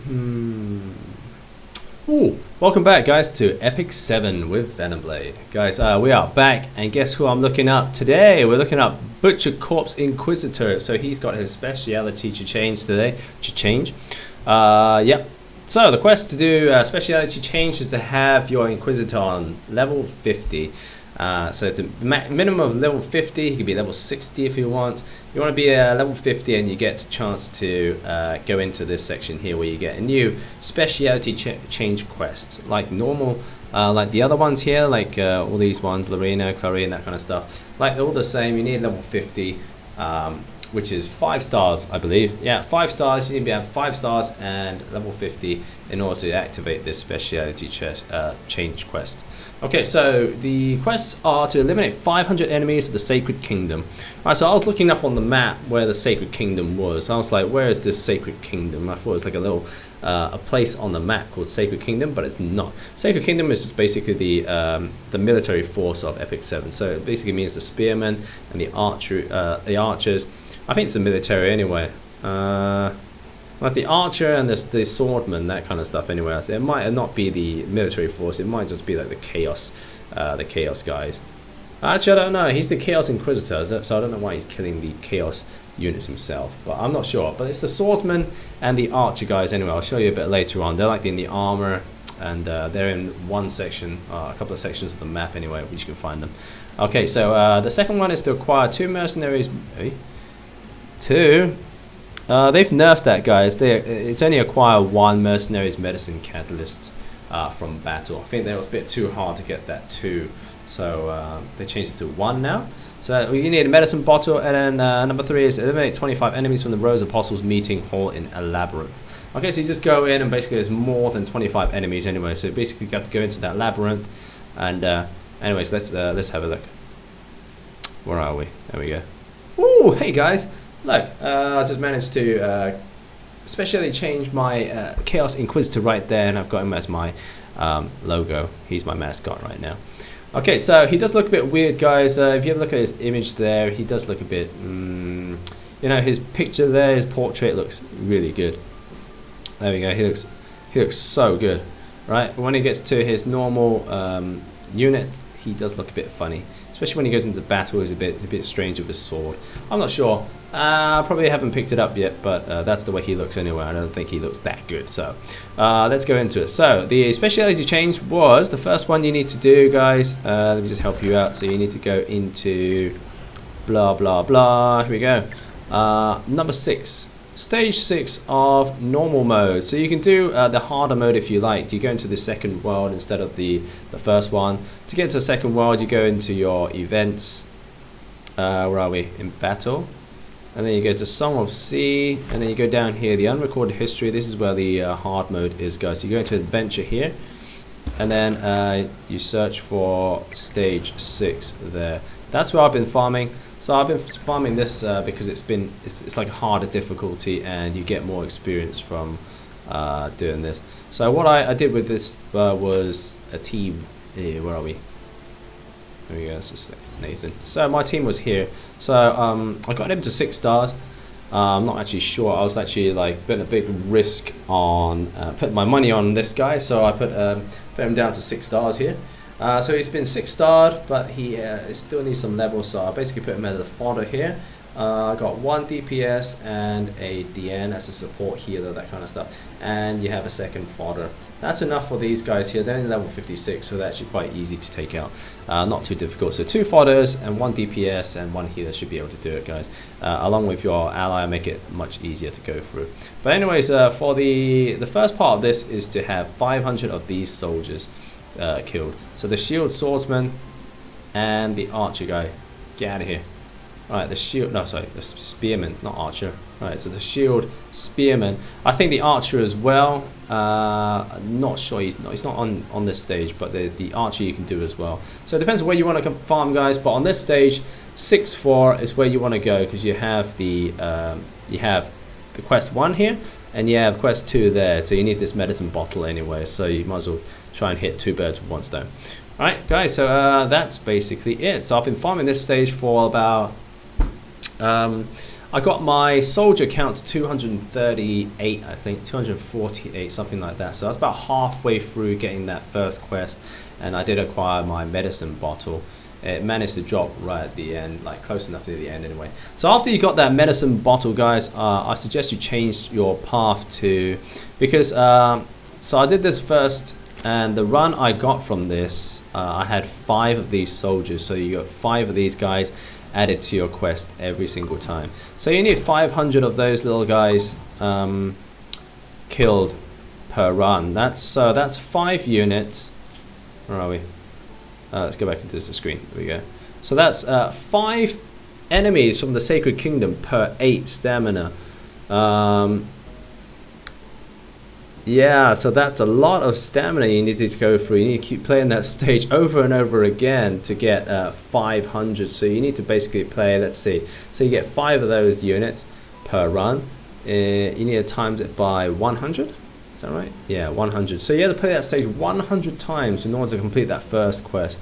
Ooh, welcome back, guys, to Epic 7 with Venomblade. Guys, we are back, and guess who I'm looking up today? We're looking up Butcher Corps Inquisitor. So he's got his speciality to change today. Yep. So the quest to do speciality change is to have your Inquisitor on level 50. So to minimum of level 50, he can be level 60 if you want. You want to be level 50 and you get a chance to go into this section here where you get a new speciality change quest. Like normal, like the other ones here, like all these ones, Lorena, Clarine, that kind of stuff. Like they're all the same, you need level 50, which is 5 stars, I believe. Yeah, 5 stars, you need to have 5 stars and level 50 in order to activate this speciality change quest. Okay, so the quests are to eliminate 500 enemies of the Sacred Kingdom. Alright, so I was looking up on the map where the Sacred Kingdom was. I was like, where is this Sacred Kingdom? I thought it was like a little a place on the map called Sacred Kingdom, but it's not. Sacred Kingdom is just basically the military force of Epic 7. So it basically means the spearmen and the archers. I think it's the military anyway. Like the archer and the swordman, that kind of stuff anyway. So it might not be the military force, it might just be like the chaos guys. Actually, I don't know, he's the Chaos Inquisitor, so I don't know why he's killing the chaos units himself, but I'm not sure. But it's the swordsman and the archer guys anyway. I'll show you a bit later on. They're like in the armor, and they're in one section, a couple of sections of the map anyway, which you can find them. Okay, so the second one is to acquire 2 mercenaries. They've nerfed that, guys. It's only acquire 1 mercenary's medicine catalyst from battle. I think that was a bit too hard to get that 2, so they changed it to 1 now. So you need a medicine bottle, and then number 3 is eliminate 25 enemies from the Rose Apostles meeting hall in a labyrinth. Okay, so you just go in, and basically there's more than 25 enemies anyway. So basically you have to go into that labyrinth, and anyways, let's have a look. Where are we? There we go. Ooh, hey guys. Look, I just managed to specially change my Chaos Inquisitor right there, and I've got him as my logo. He's my mascot right now. Okay, so he does look a bit weird, guys. If you ever look at his image there, he does look a bit, you know, his picture there, his portrait looks really good. There we go, he looks so good, right? But when he gets to his normal unit, he does look a bit funny. Especially when he goes into battle, he's a bit strange with his sword. I'm not sure. Probably haven't picked it up yet, but that's the way he looks anyway. I don't think he looks that good. So let's go into it. So the speciality change was the first one you need to do, guys. Let me just help you out. So you need to go into blah blah blah. Here we go. Number 6. Stage 6 of normal mode. So you can do the harder mode if you like. You go into the second world instead of the first one. To get to the second world, you go into your events. Where are we? In battle. And then you go to Song of Sea, and then you go down here, the unrecorded history. This is where the hard mode is, guys. So you go into adventure here, and then you search for stage 6 there. That's where I've been farming. So I've been farming this because it's like a harder difficulty, and you get more experience from doing this. So what I did with this was a team. Where are we? There we go. It's just Nathan. So my team was here. So I got him to 6 stars. I'm not actually sure. I was actually like putting a big risk on putting my money on this guy. So I put him down to 6 stars here. So he's been 6 starred, but he still needs some levels, so I basically put him as a fodder here. I got 1 DPS and a DN as a support healer, that kind of stuff. And you have a second fodder. That's enough for these guys here. They're in level 56, so they're actually quite easy to take out. Not too difficult. So 2 fodders and 1 DPS and 1 healer should be able to do it, guys. Along with your ally, make it much easier to go through. But anyways, for the first part of this is to have 500 of these soldiers killed. So the shield swordsman and the archer guy, get out of here. Alright, the shield, no sorry, the spearman, not archer. Alright, so the shield spearman. I think the archer as well. Not sure, he's not on this stage, but the archer you can do as well. So it depends on where you want to farm, guys. But on this stage, 6-4 is where you want to go, because you have the quest 1 here, and you have quest 2 there. So you need this medicine bottle anyway. So you might as well try and hit 2 birds with 1 stone. Alright, guys. So that's basically it. So I've been farming this stage for about I got my soldier count to 238, I think, 248, something like that. So I was about halfway through getting that first quest, and I did acquire my medicine bottle. It managed to drop right at the end, like close enough to the end anyway. So after you got that medicine bottle, guys, I suggest you change your path to, because so I did this first, and the run I got from this, I had 5 of these soldiers. So you got 5 of these guys added to your quest every single time. So you need 500 of those little guys killed per run. That's 5 units. Where are we? Let's go back into the screen. There we go. So that's 5 enemies from the Sacred Kingdom per 8 stamina. Yeah, so that's a lot of stamina you need to go through. You need to keep playing that stage over and over again to get 500. So you need to basically play, let's see, so you get 5 of those units per run. You need to times it by 100. Is that right? Yeah, 100. So you have to play that stage 100 times in order to complete that first quest.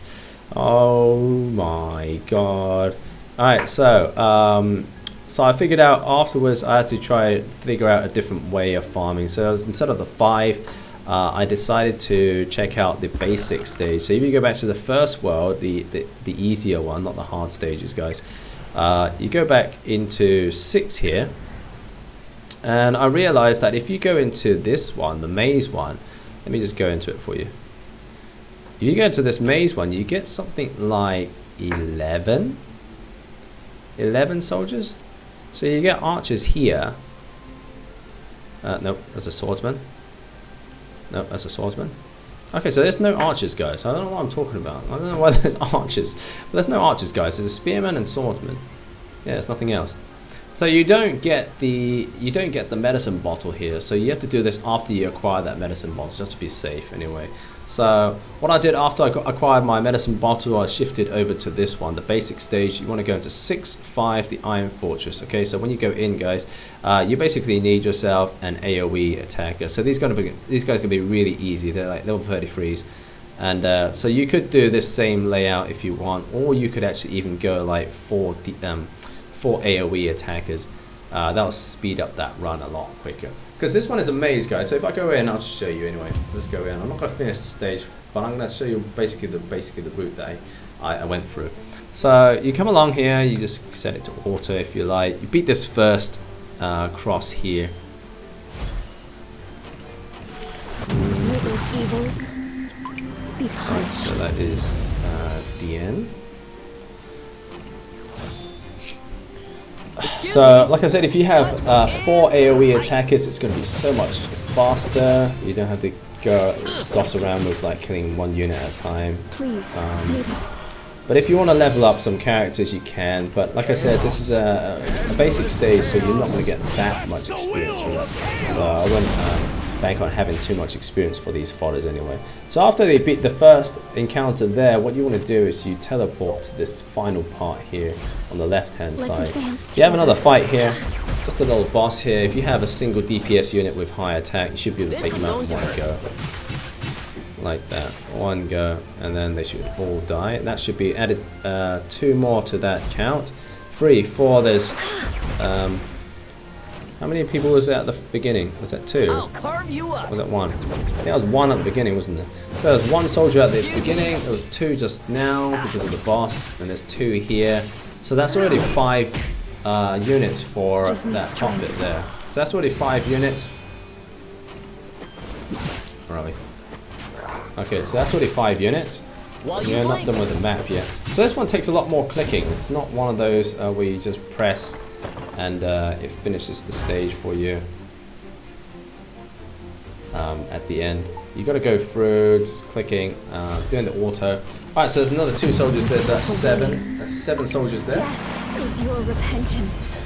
Oh my god. Alright, so so I figured out afterwards I had to try figure out a different way of farming. So instead of the 5, I decided to check out the basic stage. So if you go back to the first world, the easier one, not the hard stages, guys, you go back into 6 here, and I realized that if you go into this one, the maze one, let me just go into it for you. If you go into this maze one, you get something like 11 soldiers. So you get archers here. Nope, there's a swordsman. Nope, that's a swordsman. Okay, so there's no archers, guys. I don't know what I'm talking about. I don't know why there's archers. But there's no archers, guys. There's a spearman and swordsman. Yeah, there's nothing else. So you don't get the medicine bottle here. So you have to do this after you acquire that medicine bottle, just to be safe anyway. So what I did after I acquired my medicine bottle, I shifted over to this one, the basic stage. You want to go into 6-5, the Iron Fortress. Okay, so when you go in, guys, you basically need yourself an AOE attacker. So these guys can be really easy. They're like level 33s, and so you could do this same layout if you want, or you could actually even go like 4 AOE attackers. That'll speed up that run a lot quicker. Because this one is a maze, guys. So if I go in, I'll just show you anyway. Let's go in. I'm not going to finish the stage, but I'm going to show you basically the route that I went through. So you come along here. You just set it to auto if you like. You beat this first cross here. Right, so that is the end. So, like I said, if you have 4 AOE attackers, it's going to be so much faster. You don't have to go doss around with like killing 1 unit at a time. But if you want to level up some characters, you can. But like I said, this is a basic stage, so you're not going to get that much experience from it. So I wouldn't bank on having too much experience for these fodders anyway. So after they beat the first encounter there, what you want to do is you teleport to this final part here on the left hand side. You have another fight here, just a little boss here. If you have a single DPS unit with high attack, you should be able to take them out in 1 go. Like that, 1 go, and then they should all die. And that should be added 2 more to that count. 3, 4, there's how many people was there at the beginning? Was that 2? I'll carve you up. Was that 1? I think that was 1 at the beginning, wasn't there? So there's 1 soldier at the beginning, there was 2 just now because of the boss, and there's 2 here. So that's already 5 units for that top bit there. So that's already 5 units. Where are we? Okay, so that's already 5 units. You're not done with the map yet. So this one takes a lot more clicking. It's not one of those where you just press and it finishes the stage for you at the end. You got to go through, just clicking, doing the auto. Alright, so there's another 2 soldiers there, so that's 7. That's 7 soldiers there. Death is your repentance.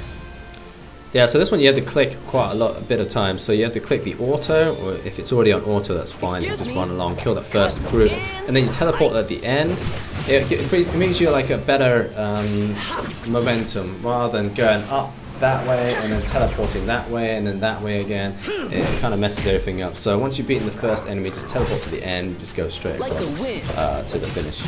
Yeah, so this one you have to click quite a bit of time. So you have to click the auto, or if it's already on auto, that's fine. You just run along, kill that first group, and then you teleport at the end. It makes you like a better momentum rather than going up that way and then teleporting that way and then that way again. It kind of messes everything up. So once you've beaten the first enemy, just teleport to the end, just go straight across to the finish.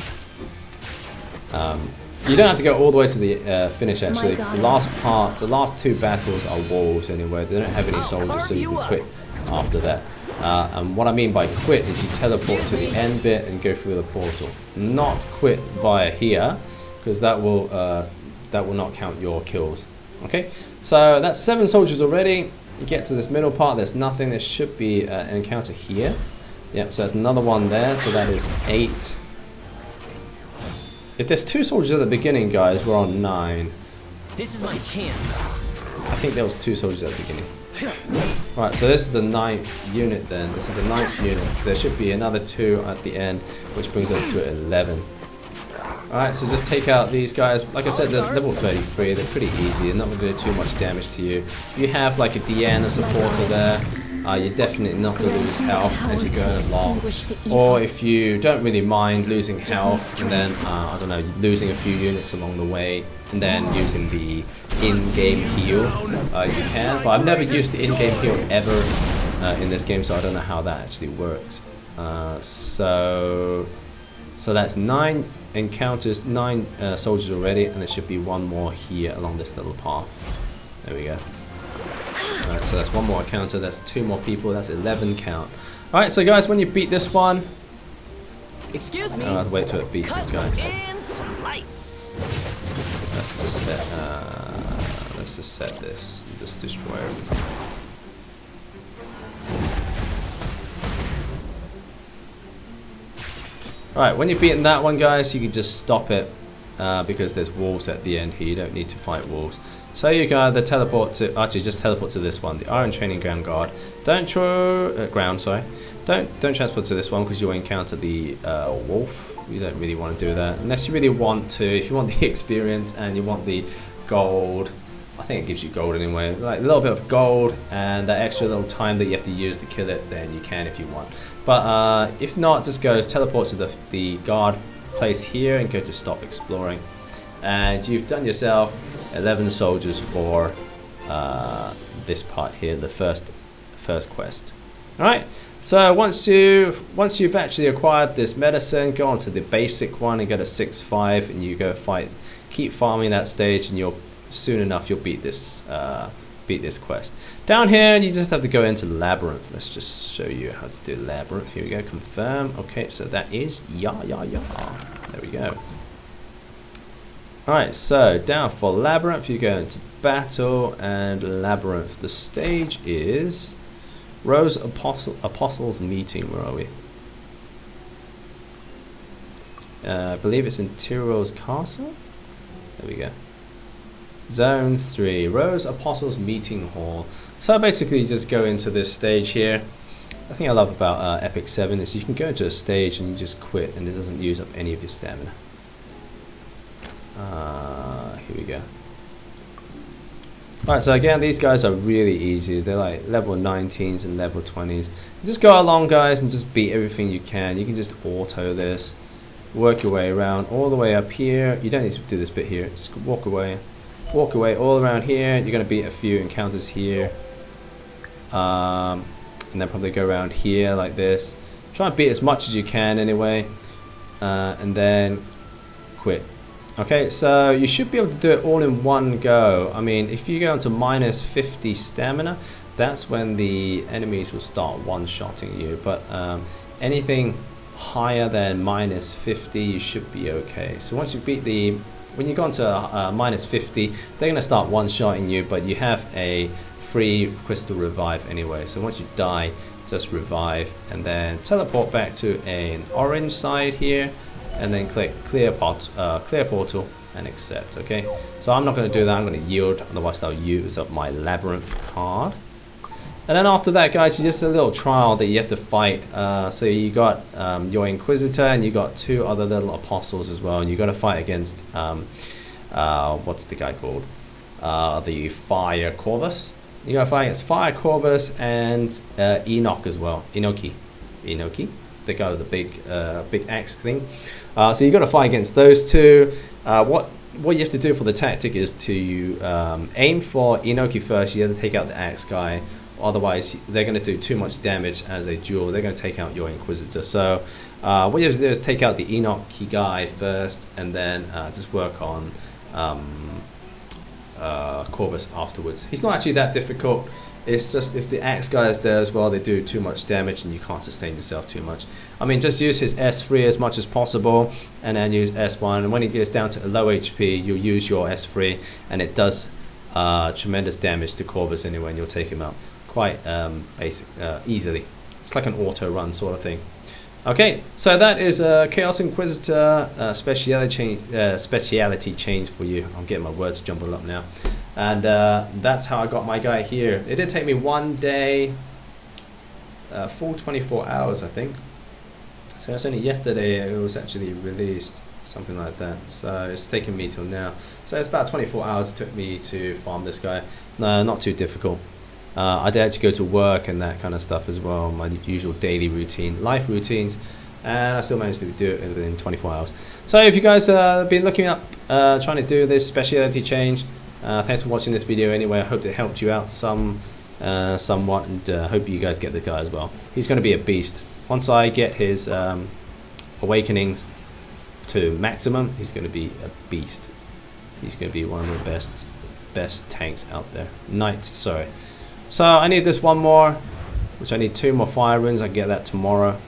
You don't have to go all the way to the finish actually, My because goddess. the last two battles are walls anyway. They don't have any soldiers, so you can quit after that. And what I mean by quit is you teleport to the end bit and go through the portal. Not quit via here, because that will not count your kills. Okay, so that's 7 soldiers already. You get to this middle part, there's nothing. There should be an encounter here. Yep, so there's another one there, so that is 8. If there's 2 soldiers at the beginning, guys, we're on 9. This is my chance. I think there was 2 soldiers at the beginning. Right, so this is the 9th unit then. This is the 9th unit, because there should be another 2 at the end, which brings us to 11. Alright, so just take out these guys. Like I said, they're level 33, they're pretty easy, they're not going to do too much damage to you. If you have like a DN, a supporter there, you're definitely not going to lose health as you go along. Or if you don't really mind losing health and then, I don't know, losing a few units along the way and then using the in-game heal, you can. But I've never used the in-game heal ever in this game, so I don't know how that actually works. So that's 9 encounters, 9 soldiers already, and there should be 1 more here along this little path. There we go. Alright, so that's 1 more encounter, that's 2 more people, that's 11 count. Alright, so guys, when you beat this one, Excuse me. I'll have to wait till it beats this guy. And slice. Let's just set this. Just destroy everything. Alright, when you've beaten that one, guys, you can just stop it because there's wolves at the end here. You don't need to fight wolves. So you can either teleport to, actually just teleport to this one, the Iron Training Ground Guard. Don't transfer to this one because you'll encounter the wolf. You don't really want to do that unless you really want to. If you want the experience and you want the gold, I think it gives you gold anyway, like a little bit of gold and that extra little time that you have to use to kill it, then you can if you want. But if not, just go teleport to the guard place here and go to stop exploring. And you've done yourself 11 soldiers for this part here, the first quest. Alright, so once you've actually acquired this medicine, go on to the basic one and go to 6-5 and you go fight, keep farming that stage, and you'll soon enough you'll beat this quest. Down here you just have to go into Labyrinth. Let's just show you how to do Labyrinth. Here we go, confirm. Okay, so that is there we go. Alright, so down for Labyrinth, you go into battle and Labyrinth. The stage is Rose Apostles Meeting. Where are we? I believe it's in Tyrole's Castle. There we go. Zone 3, Rose Apostles Meeting Hall. So basically you just go into this stage here. The thing I love about Epic 7 is you can go into a stage and you just quit and it doesn't use up any of your stamina. Here we go. Alright, so again, these guys are really easy. They're like level 19s and level 20s. Just go along, guys, and just beat everything you can. You can just auto this. Work your way around all the way up here. You don't need to do this bit here. Just walk away. Walk away all around here. You're going to beat a few encounters here. And then probably go around here like this. Try and beat as much as you can anyway. And then quit. Okay, so you should be able to do it all in one go. I mean, if you go into minus 50 stamina, that's when the enemies will start one-shotting you. But anything higher than minus 50, you should be okay. So once you beat when you go into minus 50, they're going to start one-shotting you, but you have a free crystal revive anyway. So once you die, just revive and then teleport back to an orange side here. And then click clear portal and accept. Okay, so I'm not going to do that. I'm going to yield, otherwise I'll use up my Labyrinth card. And then after that, guys, it's just a little trial that you have to fight. So you got your Inquisitor and you got 2 other little apostles as well, and you got to fight against what's the guy called? The Fire Corvus. You got to fight against Fire Corvus and Enoch as well. Enochi, the guy with the big axe thing. So you got to fight against those 2. What you have to do for the tactic is to aim for Enochi first. You have to take out the axe guy. Otherwise, they're going to do too much damage as a duel. They're going to take out your Inquisitor. So what you have to do is take out the Enoch guy first, and then just work on Corvus afterwards. He's not actually that difficult. It's just if the axe guy is there as well, they do too much damage and you can't sustain yourself too much. I mean, just use his S3 as much as possible, and then use S1. And when he gets down to a low HP, you'll use your S3, and it does tremendous damage to Corvus anyway, and you'll take him out quite easily. It's like an auto run sort of thing. Okay, so that is a Chaos Inquisitor speciality change for you. I'm getting my words jumbled up now. And that's how I got my guy here. It did take me 1 day, full 24 hours, I think. So it's only yesterday it was actually released, something like that. So it's taken me till now. So it's about 24 hours it took me to farm this guy. No, not too difficult. I did actually go to work and that kind of stuff as well, my usual daily routine, life routines, and I still managed to do it within 24 hours. So if you guys have been looking up, trying to do this speciality change, thanks for watching this video anyway. I hope it helped you out somewhat, and hope you guys get this guy as well. He's going to be a beast. Once I get his awakenings to maximum, he's going to be a beast. He's going to be one of the best tanks out there. Knights, sorry. So I need this one more, which I need 2 more fire runes. I can get that tomorrow.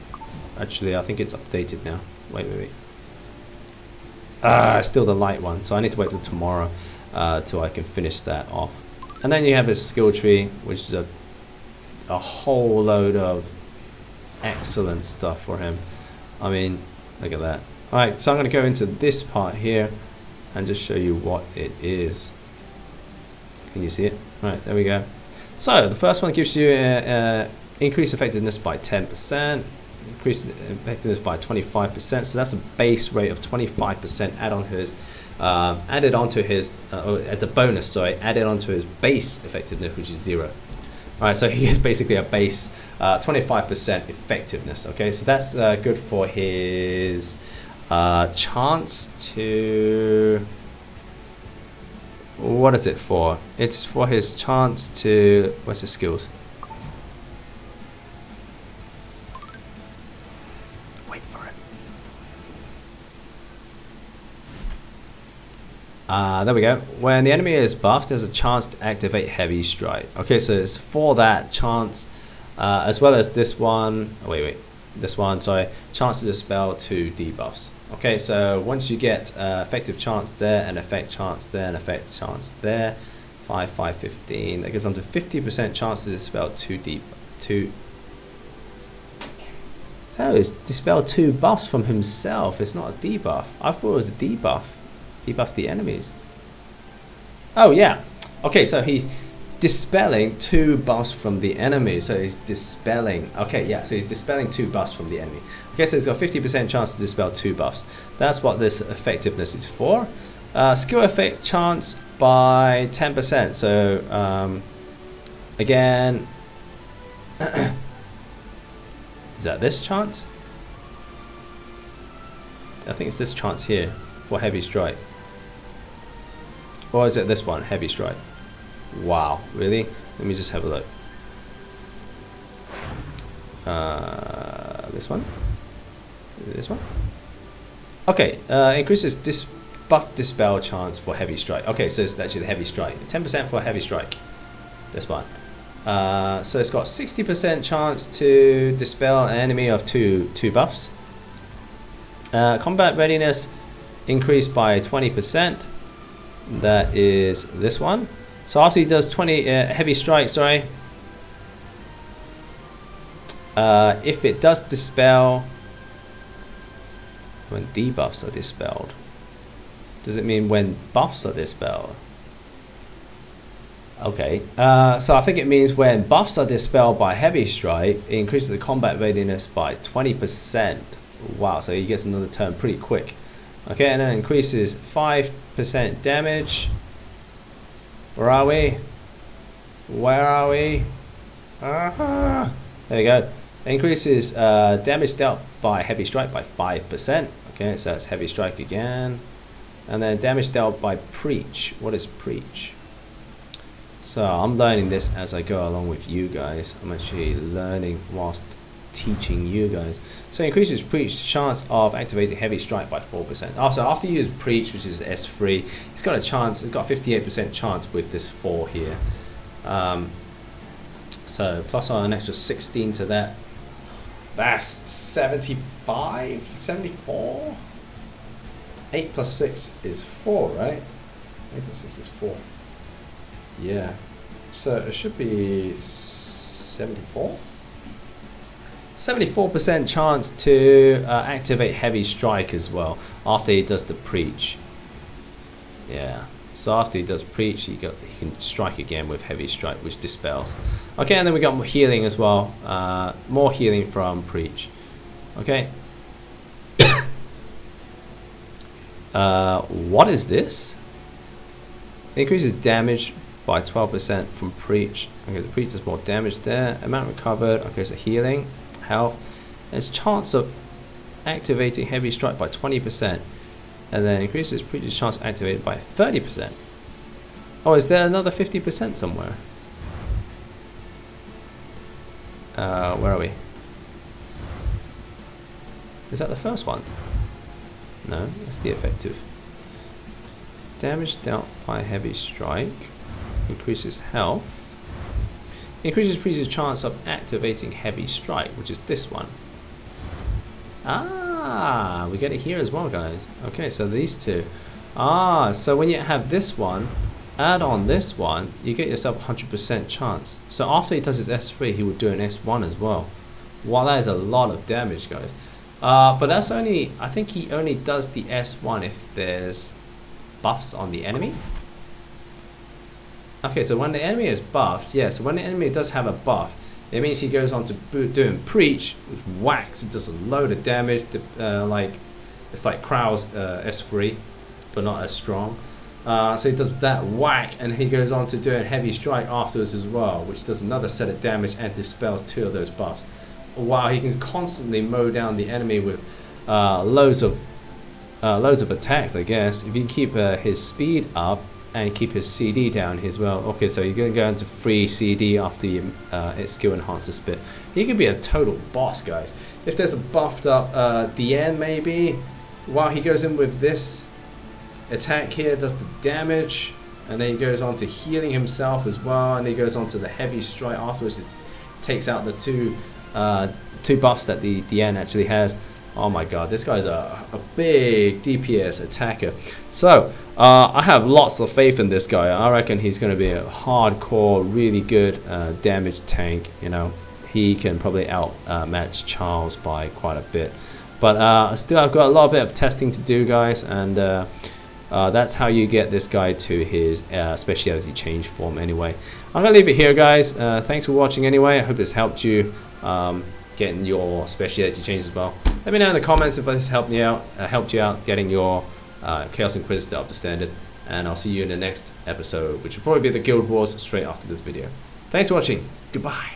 Actually, I think it's updated now. Wait. Still the light one, so I need to wait till tomorrow till I can finish that off. And then you have his skill tree, which is a whole load of excellent stuff for him. I mean, look at that. Alright, so I'm going to go into this part here and just show you what it is. Can you see it? Alright, there we go. So the first one gives you increased effectiveness by 10%, increased effectiveness by 25%. So that's a base rate of 25% added onto his as a bonus. Sorry, added onto his base effectiveness, which is 0. All right, so he is basically a base 25% effectiveness. Okay, so that's good for his chance to. What is it for? It's for his chance to. What's his skills? Wait for it. There we go. When the enemy is buffed, there's a chance to activate Heavy Strike. Okay, so it's for that chance, as well as this one. Oh, wait. This one, sorry. Chance to dispel 2 debuffs. Okay, so once you get effective chance there, and effect chance there, and effect chance there, 5, 5, 15, that gives on to 50% chance to dispel 2 Oh, it's dispel 2 buffs from himself. It's not a debuff. I thought it was a debuff. Debuff the enemies. Oh yeah. Okay, so he's dispelling 2 buffs from the enemy. So he's dispelling. Okay, yeah. So he's dispelling 2 buffs from the enemy. Okay, so he's got 50% chance to dispel 2 buffs. That's what this effectiveness is for. Skill effect chance by 10%. So again, is that this chance? I think it's this chance here for Heavy Strike. Or is it this one, Heavy Strike? Wow, really? Let me just have a look. This one? This one? Okay, increases buff dispel chance for Heavy Strike. Okay, so it's actually the Heavy Strike. 10% for Heavy Strike. This one. So it's got 60% chance to dispel an enemy of 2 buffs. Combat readiness increased by 20%. That is this one. So after he does 20 Heavy Strike, sorry. If it does dispel when debuffs are dispelled, does it mean when buffs are dispelled? Okay, so I think it means when buffs are dispelled by Heavy Strike, it increases the combat readiness by 20%. Wow, so he gets another turn pretty quick. Okay, and then increases 5% damage. Where are we? Where are we? There we go. Increases damage dealt by Heavy Strike by 5%. Okay, so that's Heavy Strike again. And then damage dealt by Preach. What is Preach? So I'm learning this as I go along with you guys. I'm actually learning whilst teaching you guys. So increases preach chance of activating heavy strike by 4%. Also, after you use preach, which is S3, it's got a chance. It's got a 58% chance with this 4 here. So plus on an extra 16 to that. That's 75, 74. 8 plus 6 is 4, right? 8 plus 6 is 4. Yeah. So it should be 74. 74% chance to activate heavy strike as well after he does the preach. Yeah. So after he does preach, he can strike again with heavy strike, which dispels. Okay, and then we got more healing as well. More healing from preach. Okay. What is this? It increases damage by 12% from preach. Okay, the preach does more damage there. Amount recovered. Okay, so healing, health. There's chance of activating heavy strike by 20%. And then increases preach's chance activated by 30%. Oh, is there another 50% somewhere? Where are we? Is that the first one? No, that's the effective. Damage dealt by heavy strike. Increases health. Increases preach's chance of activating heavy strike, which is this one. Ah, we get it here as well, guys. Okay, so these two. Ah, so when you have this one, add on this one, you get yourself 100% chance. So after he does his S3, he would do an S1 as well. Wow, that is a lot of damage, guys. But that's only, I think he only does the S1 if there's buffs on the enemy. Okay, so when the enemy is buffed, yeah, so when the enemy does have a buff, it means he goes on to doing preach, which whacks, it does a load of damage, like it's like Krau's S3, but not as strong. So he does that whack, and he goes on to doing heavy strike afterwards as well, which does another set of damage and dispels 2 of those buffs. Wow, he can constantly mow down the enemy with loads of attacks, I guess. If you can keep his speed up and keep his CD down as well. Okay, so you're going to go into free CD after you skill enhances bit. He can be a total boss, guys. If there's a buffed up DN maybe, wow, he goes in with this attack here, does the damage, and then he goes on to healing himself as well, and he goes on to the heavy strike afterwards. It takes out the two buffs that the DN actually has. Oh my god, this guy's a big DPS attacker. So, I have lots of faith in this guy. I reckon he's going to be a hardcore, really good damage tank. You know, he can probably outmatch Charles by quite a bit. But still, I've got a little bit of testing to do, guys, and that's how you get this guy to his speciality change form anyway. I'm going to leave it here, guys. Thanks for watching anyway. I hope this helped you getting your speciality change as well. Let me know in the comments if this helped you out getting your Chaos Inquisitor up to standard. And I'll see you in the next episode, which will probably be the Guild Wars straight after this video. Thanks for watching. Goodbye.